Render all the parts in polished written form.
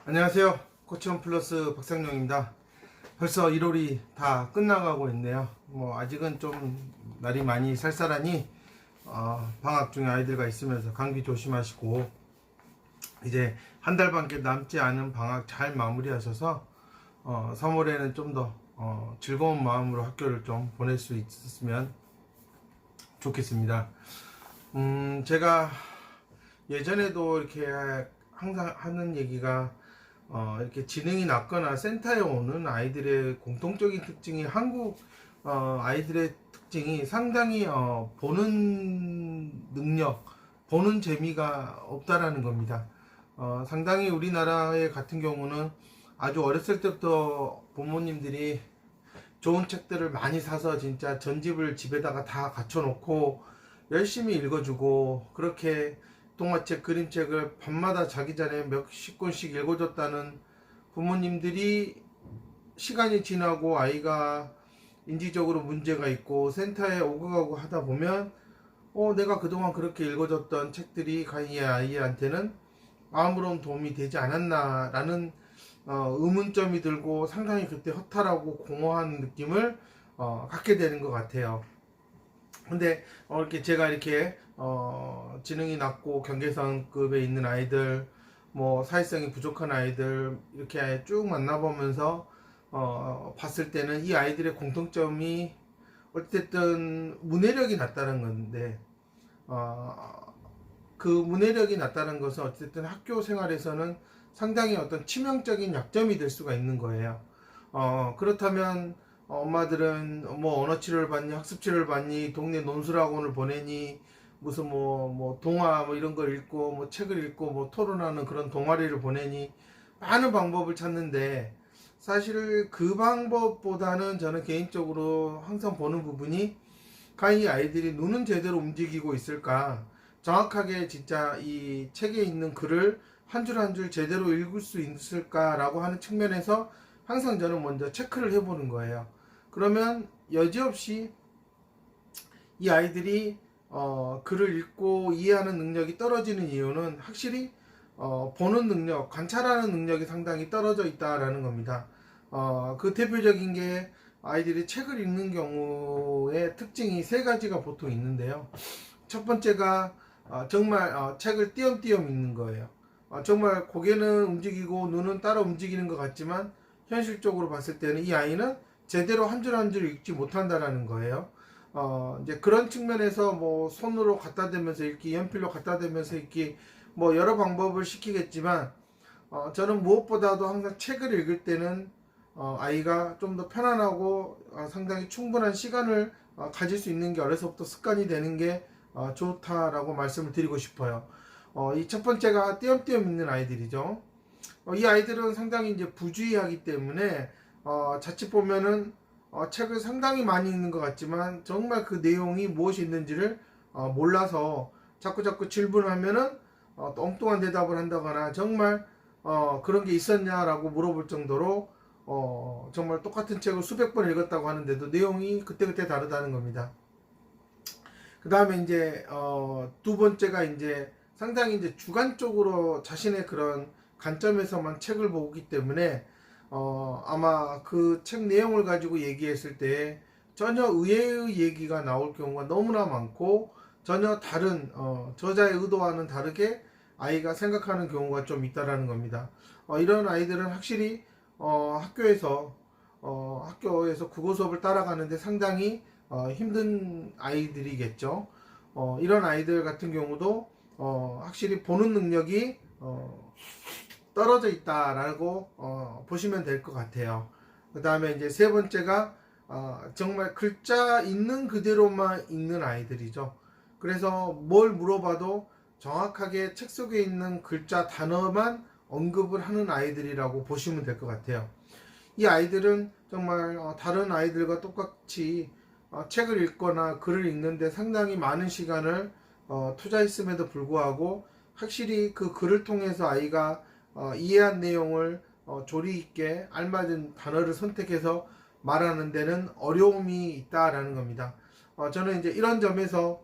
안녕하세요. 코치원 플러스 박상용입니다. 벌써 1월이 다 끝나가고 있네요. 아직은 좀 날이 많이 쌀쌀하니 방학 중에 아이들과 있으면서 감기 조심하시고, 이제 한 달밖에 남지 않은 방학 잘 마무리하셔서 3월에는 좀 더 즐거운 마음으로 학교를 좀 보낼 수 있었으면 좋겠습니다. 제가 예전에도 이렇게 항상 하는 얘기가, 이렇게 지능이 낮거나 센터에 오는 아이들의 공통적인 특징이, 한국 아이들의 특징이 상당히 보는 능력, 보는 재미가 없다라는 겁니다. 상당히 우리나라의 같은 경우는 아주 어렸을 때부터 부모님들이 좋은 책들을 많이 사서 진짜 전집을 집에다가 다 갖춰놓고 열심히 읽어주고, 그렇게 동화책, 그림책을 밤마다 자기 전에 몇십 권씩 읽어줬다는 부모님들이, 시간이 지나고 아이가 인지적으로 문제가 있고 센터에 오고 가고 하다 보면 내가 그동안 그렇게 읽어줬던 책들이 과연 이 아이한테는 아무런 도움이 되지 않았나 라는 의문점이 들고, 상당히 그때 허탈하고 공허한 느낌을 갖게 되는 것 같아요. 근데 이렇게 제가 이렇게 지능이 낮고 경계선급에 있는 아이들, 사회성이 부족한 아이들 이렇게 쭉 만나보면서 봤을 때는 이 아이들의 공통점이 어쨌든 문해력이 낮다는 건데, 그 문해력이 낮다는 것은 어쨌든 학교 생활에서는 상당히 어떤 치명적인 약점이 될 수가 있는 거예요. 그렇다면 엄마들은 언어 치료를 받니, 학습 치료를 받니, 동네 논술학원을 보내니, 무슨 동화 이런 걸 읽고 책을 읽고 토론하는 그런 동아리를 보내니, 많은 방법을 찾는데, 사실 그 방법보다는 저는 개인적으로 항상 보는 부분이, 과연 이 아이들이 눈은 제대로 움직이고 있을까, 정확하게 진짜 이 책에 있는 글을 한 줄 한 줄 제대로 읽을 수 있을까라고 하는 측면에서 항상 저는 먼저 체크를 해보는 거예요. 그러면 여지없이 이 아이들이 글을 읽고 이해하는 능력이 떨어지는 이유는 확실히 보는 능력, 관찰하는 능력이 상당히 떨어져 있다라는 겁니다. 그 대표적인 게, 아이들이 책을 읽는 경우의 특징이 세 가지가 보통 있는데요. 첫 번째가 정말 책을 띄엄띄엄 읽는 거예요. 정말 고개는 움직이고 눈은 따라 움직이는 것 같지만, 현실적으로 봤을 때는 이 아이는 제대로 한 줄 한 줄 읽지 못한다라는 거예요. 이제 그런 측면에서 손으로 갖다 대면서 읽기, 연필로 갖다 대면서 읽기, 여러 방법을 시키겠지만, 저는 무엇보다도 항상 책을 읽을 때는 아이가 좀 더 편안하고 상당히 충분한 시간을 가질 수 있는 게 어려서부터 습관이 되는 게 좋다라고 말씀을 드리고 싶어요. 이 첫 번째가 띄엄띄엄 읽는 아이들이죠. 이 아이들은 상당히 이제 부주의하기 때문에 자칫 보면은 책을 상당히 많이 읽는 것 같지만, 정말 그 내용이 무엇이 있는지를 몰라서 자꾸자꾸 질문을 하면은 엉뚱한 대답을 한다거나, 정말 그런 게 있었냐라고 물어볼 정도로 정말 똑같은 책을 수백 번 읽었다고 하는데도 내용이 그때그때 다르다는 겁니다. 그 다음에 이제 두 번째가 이제 상당히 이제 주관적으로 자신의 그런 관점에서만 책을 보기 때문에 아마 그 책 내용을 가지고 얘기했을 때 전혀 의외의 얘기가 나올 경우가 너무나 많고, 전혀 다른 저자의 의도와는 다르게 아이가 생각하는 경우가 좀 있다라는 겁니다. 이런 아이들은 확실히 학교에서 국어 수업을 따라가는데 상당히 힘든 아이들이겠죠. 이런 아이들 같은 경우도 확실히 보는 능력이 떨어져 있다라고 보시면 될 것 같아요. 그 다음에 이제 세 번째가 정말 글자 있는 그대로만 읽는 아이들이죠. 그래서 뭘 물어봐도 정확하게 책 속에 있는 글자 단어만 언급을 하는 아이들이라고 보시면 될 것 같아요. 이 아이들은 정말 다른 아이들과 똑같이 책을 읽거나 글을 읽는데 상당히 많은 시간을 투자했음에도 불구하고, 확실히 그 글을 통해서 아이가 이해한 내용을 조리 있게 알맞은 단어를 선택해서 말하는 데는 어려움이 있다라는 겁니다. 저는 이제 이런 점에서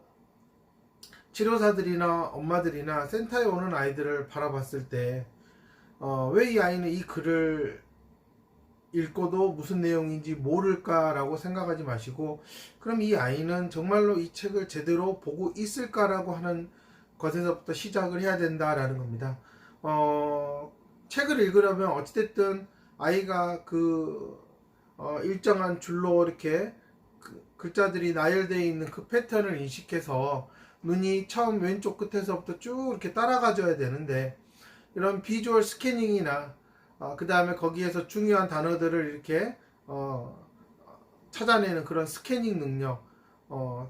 치료사들이나 엄마들이나 센터에 오는 아이들을 바라봤을 때, 왜 이 아이는 이 글을 읽고도 무슨 내용인지 모를까라고 생각하지 마시고, 그럼 이 아이는 정말로 이 책을 제대로 보고 있을까라고 하는 것에서부터 시작을 해야 된다라는 겁니다. 책을 읽으려면 어찌됐든 아이가 일정한 줄로 이렇게 글자들이 나열되어 있는 그 패턴을 인식해서 눈이 처음 왼쪽 끝에서부터 쭉 이렇게 따라가줘야 되는데, 이런 비주얼 스캐닝이나 그 다음에 거기에서 중요한 단어들을 이렇게 찾아내는 그런 스캐닝 능력,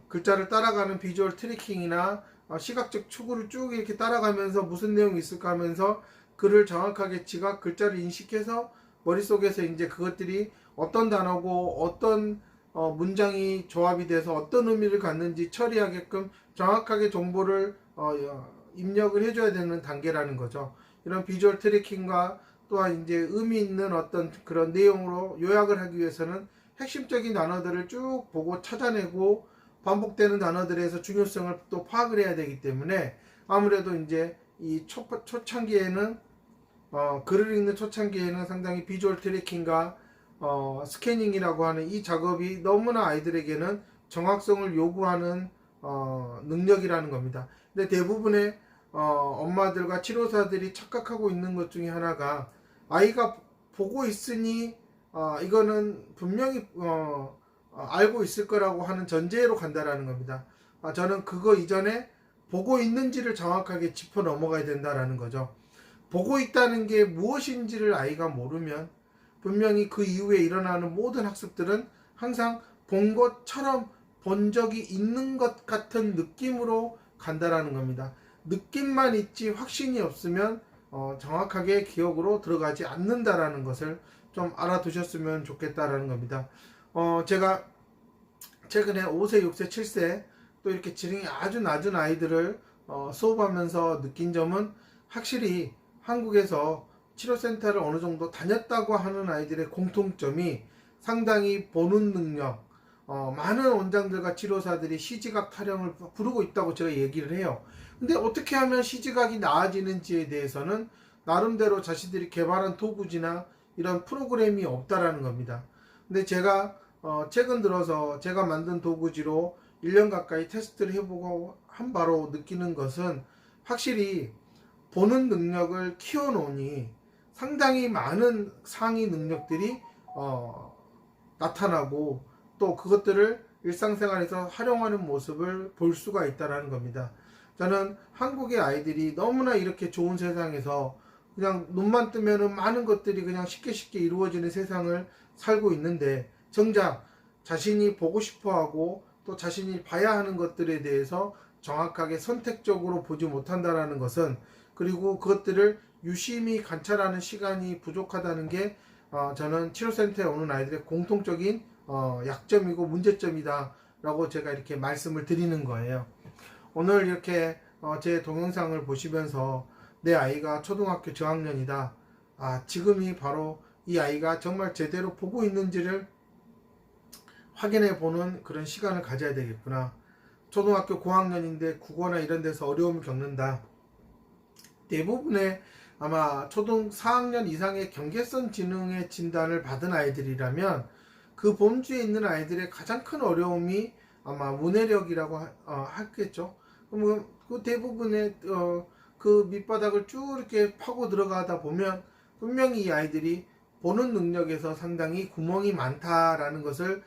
글자를 따라가는 비주얼 트래킹이나 시각적 추구를 쭉 이렇게 따라가면서 무슨 내용이 있을까 하면서 글을 정확하게 지각 글자를 인식해서 머릿속에서 이제 그것들이 어떤 단어고 어떤 문장이 조합이 돼서 어떤 의미를 갖는지 처리하게끔 정확하게 정보를 입력을 해줘야 되는 단계라는 거죠. 이런 비주얼 트래킹과 또한 이제 의미 있는 어떤 그런 내용으로 요약을 하기 위해서는 핵심적인 단어들을 쭉 보고 찾아내고 반복되는 단어들에서 중요성을 또 파악을 해야 되기 때문에, 아무래도 이제 이 초창기에는 글을 읽는 초창기에는 상당히 비주얼 트래킹과 스캐닝이라고 하는 이 작업이 너무나 아이들에게는 정확성을 요구하는 능력이라는 겁니다. 근데 대부분의 엄마들과 치료사들이 착각하고 있는 것 중에 하나가, 아이가 보고 있으니 이거는 분명히 알고 있을 거라고 하는 전제로 간다라는 겁니다. 저는 그거 이전에 보고 있는지를 정확하게 짚어 넘어가야 된다라는 거죠. 보고 있다는 게 무엇인지를 아이가 모르면 분명히 그 이후에 일어나는 모든 학습들은 항상 본 것처럼 본 적이 있는 것 같은 느낌으로 간다라는 겁니다. 느낌만 있지 확신이 없으면 정확하게 기억으로 들어가지 않는다라는 것을 좀 알아두셨으면 좋겠다라는 겁니다. 제가 최근에 5세, 6세, 7세 또 이렇게 지능이 아주 낮은 아이들을 수업하면서 느낀 점은, 확실히 한국에서 치료센터를 어느 정도 다녔다고 하는 아이들의 공통점이 상당히 보는 능력, 많은 원장들과 치료사들이 시지각 타령을 부르고 있다고 제가 얘기를 해요. 근데 어떻게 하면 시지각이 나아지는지에 대해서는 나름대로 자신들이 개발한 도구지나 이런 프로그램이 없다라는 겁니다. 근데 제가 최근 들어서 제가 만든 도구지로 1년 가까이 테스트를 해보고 한 바로 느끼는 것은, 확실히 보는 능력을 키워놓으니 상당히 많은 상위 능력들이 나타나고 또 그것들을 일상생활에서 활용하는 모습을 볼 수가 있다는 겁니다. 저는 한국의 아이들이 너무나 이렇게 좋은 세상에서 그냥 눈만 뜨면은 많은 것들이 그냥 쉽게 이루어지는 세상을 살고 있는데, 정작 자신이 보고 싶어하고 또 자신이 봐야 하는 것들에 대해서 정확하게 선택적으로 보지 못한다는 것은, 그리고 그것들을 유심히 관찰하는 시간이 부족하다는 게 저는 치료센터에 오는 아이들의 공통적인 약점이고 문제점이다 라고 제가 이렇게 말씀을 드리는 거예요. 오늘 이렇게 제 동영상을 보시면서 내 아이가 초등학교 저학년이다, 지금이 바로 이 아이가 정말 제대로 보고 있는지를 확인해 보는 그런 시간을 가져야 되겠구나. 초등학교 고학년인데 국어나 이런 데서 어려움을 겪는다. 대부분의 아마 초등 4학년 이상의 경계성 지능의 진단을 받은 아이들이라면 그 범주에 있는 아이들의 가장 큰 어려움이 아마 문해력이라고 하겠죠. 그러면 그 대부분의 그 밑바닥을 쭉 이렇게 파고 들어가다 보면 분명히 이 아이들이 보는 능력에서 상당히 구멍이 많다라는 것을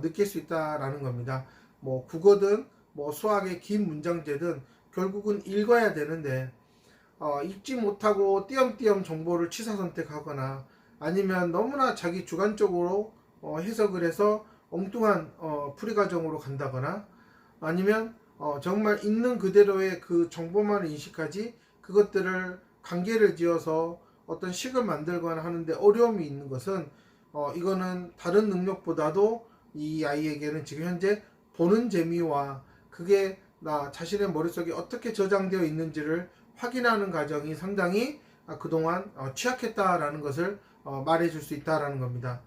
느낄 수 있다라는 겁니다. 뭐 국어든 뭐 수학의 긴 문장제든 결국은 읽어야 되는데, 읽지 못하고 띄엄띄엄 정보를 취사 선택하거나 아니면 너무나 자기 주관적으로 해석을 해서 엉뚱한 풀이 과정으로 간다거나, 아니면 정말 있는 그대로의 그 정보만 인식하지 그것들을 관계를 지어서 어떤 식을 만들거나 하는데 어려움이 있는 것은, 이거는 다른 능력보다도 이 아이에게는 지금 현재 보는 재미와 그게 나 자신의 머릿속에 어떻게 저장되어 있는지를 확인하는 과정이 상당히 그동안 취약했다라는 것을 말해줄 수 있다라는 겁니다.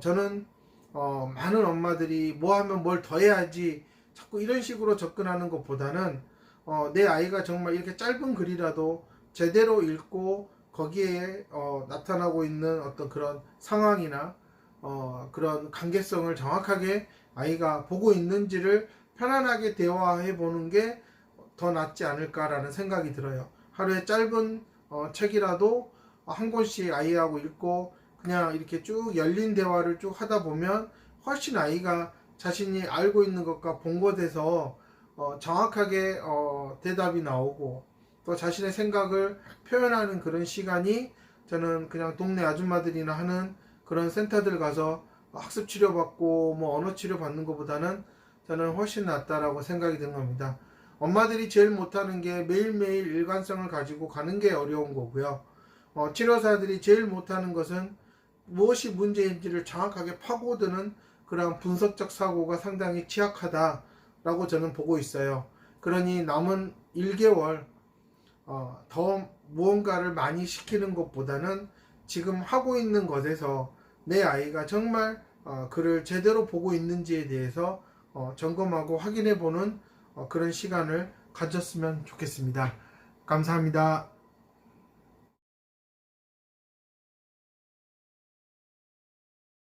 저는 많은 엄마들이 뭐 하면 뭘 더 해야지 자꾸 이런 식으로 접근하는 것보다는 내 아이가 정말 이렇게 짧은 글이라도 제대로 읽고 거기에 나타나고 있는 어떤 그런 상황이나 그런 관계성을 정확하게 아이가 보고 있는지를 편안하게 대화해 보는 게 더 낫지 않을까라는 생각이 들어요. 하루에 짧은 책이라도 한 권씩 아이하고 읽고 그냥 이렇게 쭉 열린 대화를 쭉 하다 보면 훨씬 아이가 자신이 알고 있는 것과 본것에서 정확하게 대답이 나오고 또 자신의 생각을 표현하는 그런 시간이 저는 그냥 동네 아줌마들이나 하는 그런 센터들 가서 학습 치료 받고 뭐 언어 치료 받는 것보다는 저는 훨씬 낫다라고 생각이 드는 겁니다. 엄마들이 제일 못하는 게 매일매일 일관성을 가지고 가는 게 어려운 거고요. 치료사들이 제일 못하는 것은 무엇이 문제인지를 정확하게 파고드는 그런 분석적 사고가 상당히 취약하다라고 저는 보고 있어요. 그러니 남은 1개월 더 무언가를 많이 시키는 것보다는 지금 하고 있는 것에서 내 아이가 정말 그를 제대로 보고 있는지에 대해서 점검하고 확인해 보는 그런 시간을 가졌으면 좋겠습니다. 감사합니다.